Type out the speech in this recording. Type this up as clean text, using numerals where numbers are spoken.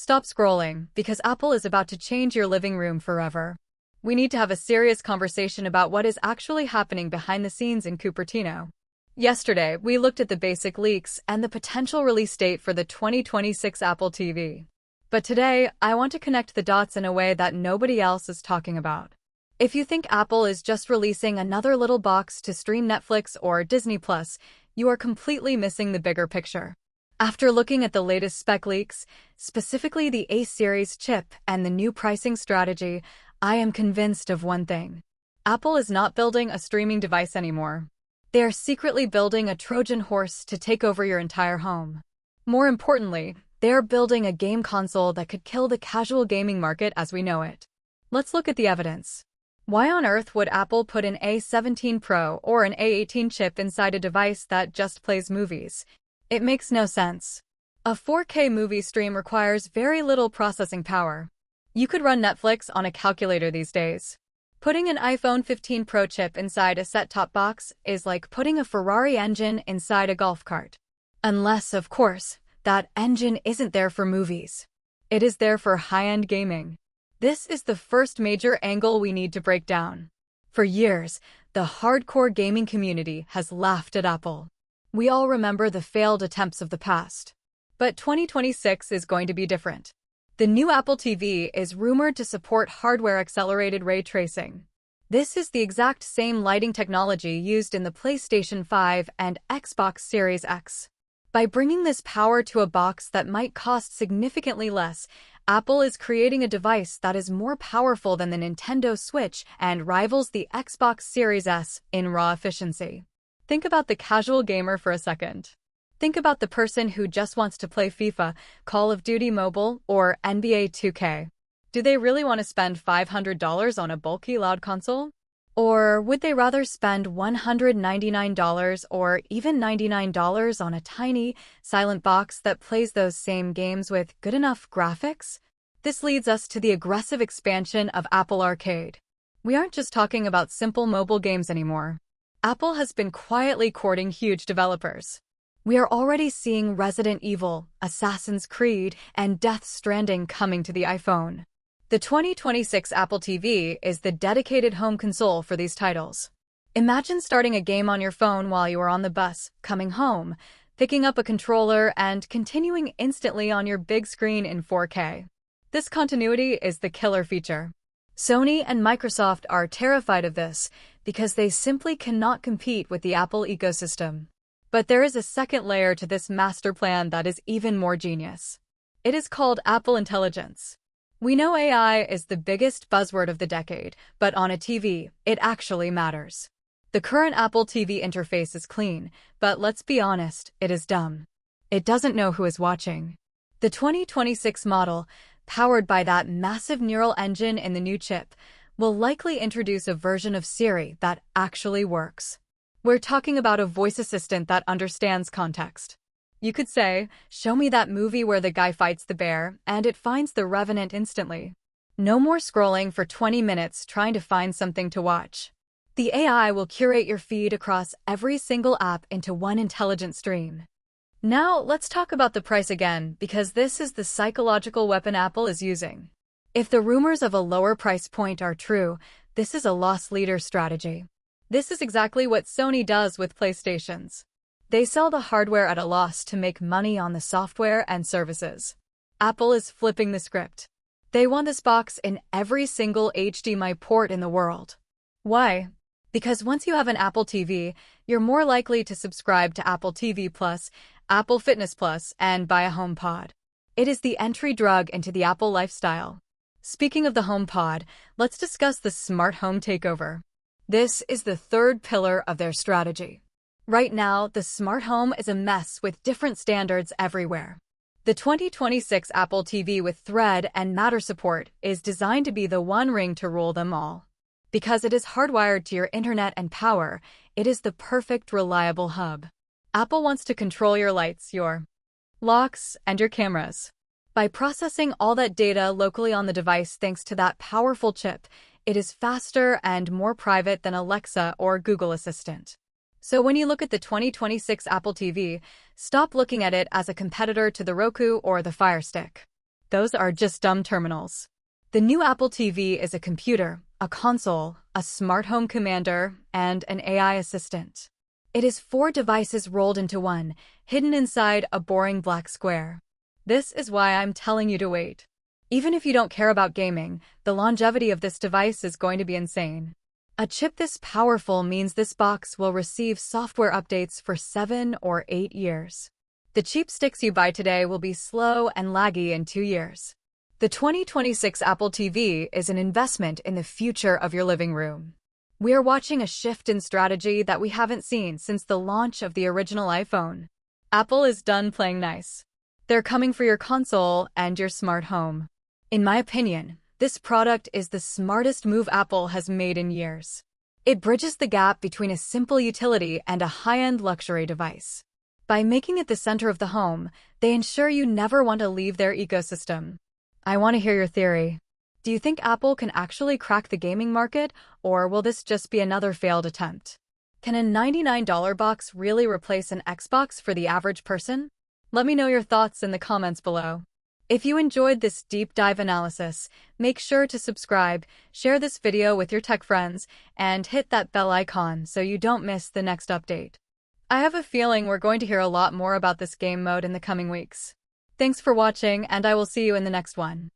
Stop scrolling, because Apple is about to change your living room forever. We need to have a serious conversation about what is actually happening behind the scenes in Cupertino. Yesterday, we looked at the basic leaks and the potential release date for the 2026 Apple TV. But today, I want to connect the dots in a way that nobody else is talking about. If you think Apple is just releasing another little box to stream Netflix or Disney Plus, you are completely missing the bigger picture. After looking at the latest spec leaks, specifically the A series chip and the new pricing strategy, I am convinced of one thing. Apple is not building a streaming device anymore. They are secretly building a Trojan horse to take over your entire home. More importantly, they are building a game console that could kill the casual gaming market as we know it. Let's look at the evidence. Why on earth would Apple put an A17 Pro or an A18 chip inside a device that just plays movies? It makes no sense. A 4K movie stream requires very little processing power. You could run Netflix on a calculator these days. Putting an iPhone 15 Pro chip inside a set-top box is like putting a Ferrari engine inside a golf cart. Unless, of course, that engine isn't there for movies. It is there for high-end gaming. This is the first major angle we need to break down. For years, the hardcore gaming community has laughed at Apple. We all remember the failed attempts of the past. But 2026 is going to be different. The new Apple TV is rumored to support hardware-accelerated ray tracing. This is the exact same lighting technology used in the PlayStation 5 and Xbox Series X. By bringing this power to a box that might cost significantly less, Apple is creating a device that is more powerful than the Nintendo Switch and rivals the Xbox Series S in raw efficiency. Think about the casual gamer for a second. Think about the person who just wants to play FIFA, Call of Duty Mobile, or NBA 2K. Do they really want to spend $500 on a bulky loud console? Or would they rather spend $199 or even $99 on a tiny, silent box that plays those same games with good enough graphics? This leads us to the aggressive expansion of Apple Arcade. We aren't just talking about simple mobile games anymore. Apple has been quietly courting huge developers. We are already seeing Resident Evil, Assassin's Creed, and Death Stranding coming to the iPhone. The 2026 Apple TV is the dedicated home console for these titles. Imagine starting a game on your phone while you are on the bus, coming home, picking up a controller, and continuing instantly on your big screen in 4K. This continuity is the killer feature. Sony and Microsoft are terrified of this because they simply cannot compete with the Apple ecosystem. But there is a second layer to this master plan that is even more genius. It is called Apple Intelligence. We know AI is the biggest buzzword of the decade, but on a TV, it actually matters. The current Apple TV interface is clean, but let's be honest, it is dumb. It doesn't know who is watching. The 2026 model, powered by that massive neural engine in the new chip, will likely introduce a version of Siri that actually works. We're talking about a voice assistant that understands context. You could say, "Show me that movie where the guy fights the bear," and it finds The Revenant instantly. No more scrolling for 20 minutes trying to find something to watch. The AI will curate your feed across every single app into one intelligent stream. Now, let's talk about the price again, because this is the psychological weapon Apple is using. If the rumors of a lower price point are true, this is a loss leader strategy. This is exactly what Sony does with PlayStations. They sell the hardware at a loss to make money on the software and services. Apple is flipping the script. They want this box in every single HDMI port in the world. Why? Because once you have an Apple TV, you're more likely to subscribe to Apple TV Plus, Apple Fitness Plus, and buy a HomePod. It is the entry drug into the Apple lifestyle. Speaking of the HomePod, let's discuss the smart home takeover. This is the third pillar of their strategy. Right now, the smart home is a mess with different standards everywhere. The 2026 Apple TV with Thread and Matter support is designed to be the one ring to rule them all. Because it is hardwired to your internet and power, it is the perfect, reliable hub. Apple wants to control your lights, your locks, and your cameras. By processing all that data locally on the device thanks to that powerful chip, it is faster and more private than Alexa or Google Assistant. So when you look at the 2026 Apple TV, stop looking at it as a competitor to the Roku or the Fire Stick. Those are just dumb terminals. The new Apple TV is a computer, a console, a smart home commander, and an AI assistant. It is 4 devices rolled into one, hidden inside a boring black square. This is why I'm telling you to wait. Even if you don't care about gaming, the longevity of this device is going to be insane. A chip this powerful means this box will receive software updates for 7 or 8 years. The cheap sticks you buy today will be slow and laggy in 2 years. The 2026 Apple TV is an investment in the future of your living room. We are watching a shift in strategy that we haven't seen since the launch of the original iPhone. Apple is done playing nice. They're coming for your console and your smart home. In my opinion, this product is the smartest move Apple has made in years. It bridges the gap between a simple utility and a high-end luxury device. By making it the center of the home, they ensure you never want to leave their ecosystem. I want to hear your theory. Do you think Apple can actually crack the gaming market, or will this just be another failed attempt? Can a $99 box really replace an Xbox for the average person? Let me know your thoughts in the comments below. If you enjoyed this deep dive analysis, make sure to subscribe, share this video with your tech friends, and hit that bell icon so you don't miss the next update. I have a feeling we're going to hear a lot more about this game mode in the coming weeks. Thanks for watching, and I will see you in the next one.